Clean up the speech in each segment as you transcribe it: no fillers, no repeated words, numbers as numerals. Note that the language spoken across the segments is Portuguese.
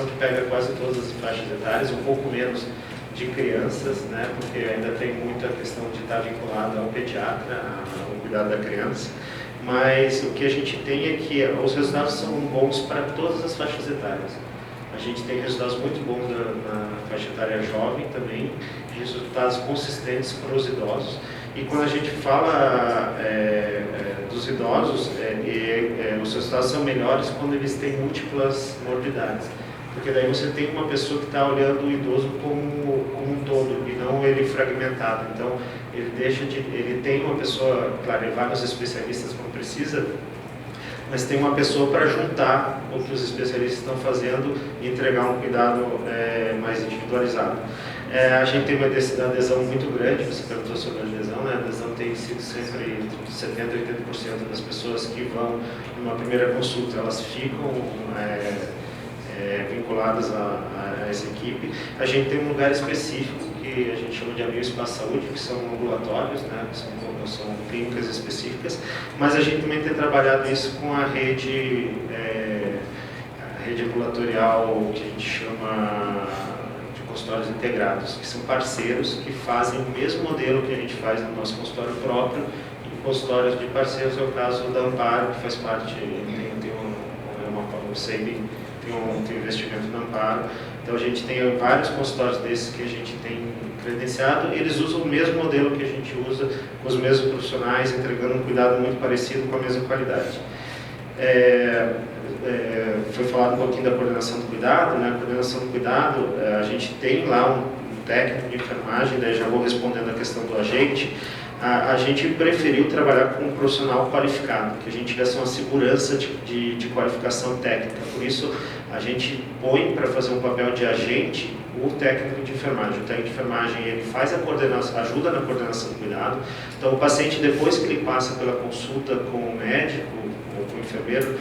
que pega quase todas as faixas etárias, um pouco menos de crianças, né, porque ainda tem muita questão de estar vinculada ao pediatra, ao cuidado da criança, mas o que a gente tem é que os resultados são bons para todas as faixas etárias. A gente tem resultados muito bons na faixa etária jovem também, resultados consistentes para os idosos. E quando a gente fala dos idosos, os resultados são melhores quando eles têm múltiplas morbidades. Porque daí você tem uma pessoa que está olhando o idoso como um todo e não ele fragmentado. Então, ele tem uma pessoa, claro, ele vai nos especialistas quando precisa, mas tem uma pessoa para juntar o que os especialistas estão fazendo e entregar um cuidado mais individualizado. A gente tem uma adesão muito grande, você perguntou sobre a adesão, né? A adesão tem sido sempre entre 70% e 80% das pessoas que vão numa primeira consulta, elas ficam vinculadas a essa equipe. A gente tem um lugar específico que a gente chama de Amigo Espaço Saúde, que são ambulatórios, né? São clínicas específicas, mas a gente também tem trabalhado isso com a rede ambulatorial, que a gente chama de consultórios integrados, que são parceiros que fazem o mesmo modelo que a gente faz no nosso consultório próprio, em consultórios de parceiros. É o caso da Amparo, que faz parte, tem um investimento no Amparo. Então a gente tem vários consultórios desses que a gente tem credenciado, e eles usam o mesmo modelo que a gente usa, com os mesmos profissionais, entregando um cuidado muito parecido com a mesma qualidade. Foi falado um pouquinho da coordenação do cuidado, né? A coordenação do cuidado, a gente tem lá um técnico de enfermagem, daí já vou respondendo a questão do agente. A gente preferiu trabalhar com um profissional qualificado, que a gente tivesse uma segurança de qualificação técnica. Por isso, a gente põe para fazer um papel de agente o técnico de enfermagem. O técnico de enfermagem, ele faz a coordenação, ajuda na coordenação do cuidado. Então, o paciente, depois que ele passa pela consulta com o médico ou com o enfermeiro,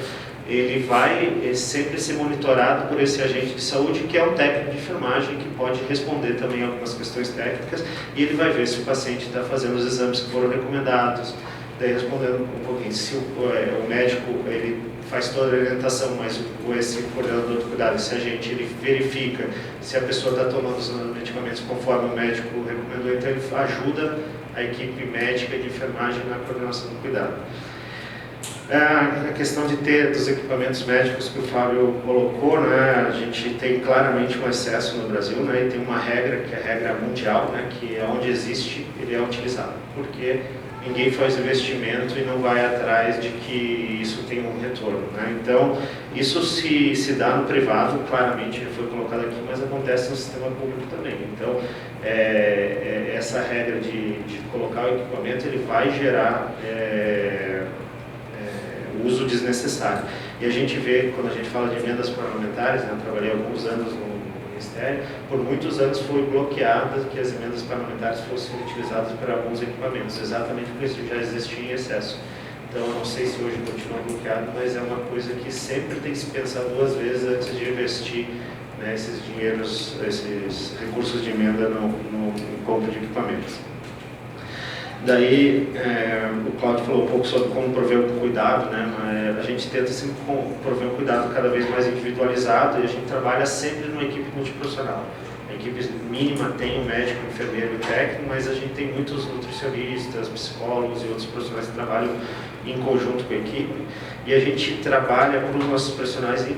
ele vai sempre ser monitorado por esse agente de saúde, que é um técnico de enfermagem, que pode responder também algumas questões técnicas, e ele vai ver se o paciente está fazendo os exames que foram recomendados. Daí, respondendo um pouquinho, se o médico ele faz toda a orientação, mas esse coordenador de cuidado, esse agente, ele verifica se a pessoa está tomando os medicamentos conforme o médico recomendou, então ele ajuda a equipe médica de enfermagem na coordenação do cuidado. A questão de ter dos equipamentos médicos que o Fábio colocou, né, a gente tem claramente um excesso no Brasil, né, e tem uma regra, que é a regra mundial, né, que é onde existe, ele é utilizado, porque ninguém faz investimento e não vai atrás de que isso tenha um retorno, né? Então, isso se dá no privado, claramente já foi colocado aqui, mas acontece no sistema público também. Então, essa regra de colocar o equipamento, ele vai gerar uso desnecessário. E a gente vê, quando a gente fala de emendas parlamentares, né, eu trabalhei alguns anos no Ministério, por muitos anos foi bloqueada que as emendas parlamentares fossem utilizadas para alguns equipamentos, exatamente porque isso já existia em excesso. Então, eu não sei se hoje continua bloqueado, mas é uma coisa que sempre tem que se pensar duas vezes antes de investir, né, esses dinheiros, esses recursos de emenda no compra de equipamentos. Daí, o Cláudio falou um pouco sobre como prover o cuidado, né? A gente tenta sempre prover um cuidado cada vez mais individualizado, e a gente trabalha sempre numa equipe multiprofissional. A equipe mínima tem o médico, o enfermeiro e o técnico, mas a gente tem muitos nutricionistas, psicólogos e outros profissionais que trabalham em conjunto com a equipe, e a gente trabalha para os nossos profissionais, e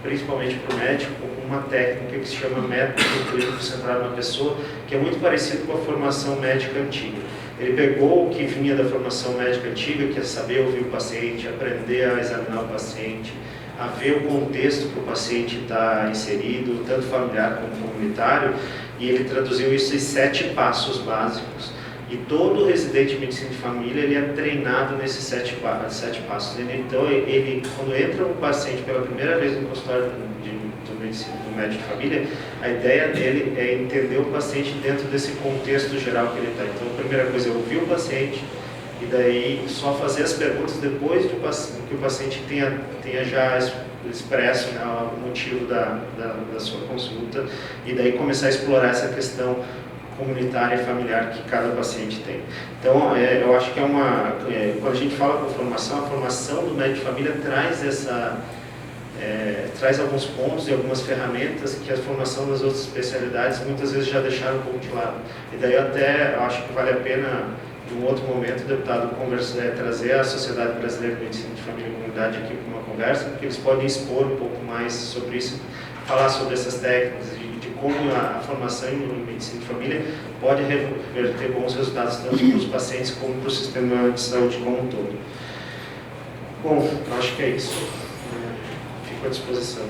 principalmente para o médico, uma técnica que se chama método clínico centrado na pessoa, que é muito parecido com a formação médica antiga. Ele pegou o que vinha da formação médica antiga, que é saber ouvir o paciente, aprender a examinar o paciente, a ver o contexto que o paciente está inserido, tanto familiar como comunitário, e ele traduziu isso em 7 passos básicos. E todo residente de medicina de família, ele é treinado nesses 7 passos. Então, quando entra um paciente pela primeira vez no consultório do médico de família, a ideia dele é entender o paciente dentro desse contexto geral que ele está. Então, a primeira coisa é ouvir o paciente, e daí só fazer as perguntas depois que o paciente tenha já expresso, né, o motivo da sua consulta, e daí começar a explorar essa questão comunitária e familiar que cada paciente tem. Então, eu acho que quando a gente fala com formação, a formação do médico de família traz traz alguns pontos e algumas ferramentas que a formação das outras especialidades muitas vezes já deixaram um pouco de lado. E daí eu até acho que vale a pena, em um outro momento, o deputado trazer a Sociedade Brasileira de Medicina de Família e Comunidade aqui para uma conversa, porque eles podem expor um pouco mais sobre isso, falar sobre essas técnicas e de como a formação em medicina de família pode reverter bons resultados tanto para os pacientes como para o sistema de saúde como um todo. Bom, acho que é isso. Fico à disposição.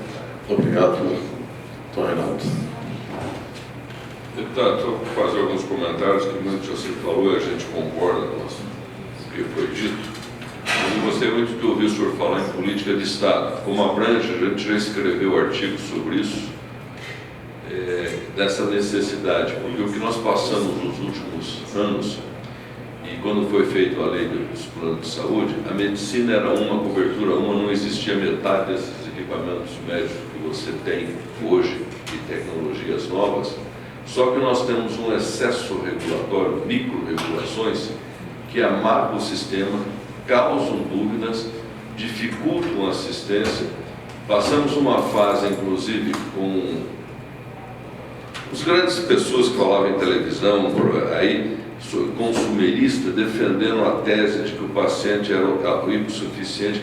Obrigado, doutor Reinaldo. Deputado, só para fazer alguns comentários que muito já se falou e a gente concorda com o que foi dito. Eu gostei muito de ouvir o senhor falar em política de Estado. Como abrange, a gente já escreveu artigos sobre isso, dessa necessidade, porque o que nós passamos nos últimos anos, e quando foi feita a lei dos planos de saúde, a medicina era uma, cobertura uma, não existia metade desses equipamentos médicos que você tem hoje e tecnologias novas, só que nós temos um excesso regulatório, micro-regulações, que amarram o sistema, causam dúvidas, dificultam a assistência. Passamos uma fase, inclusive, com as grandes pessoas que falavam em televisão, aí, consumerista, defendendo a tese de que o paciente era o hipossuficiente,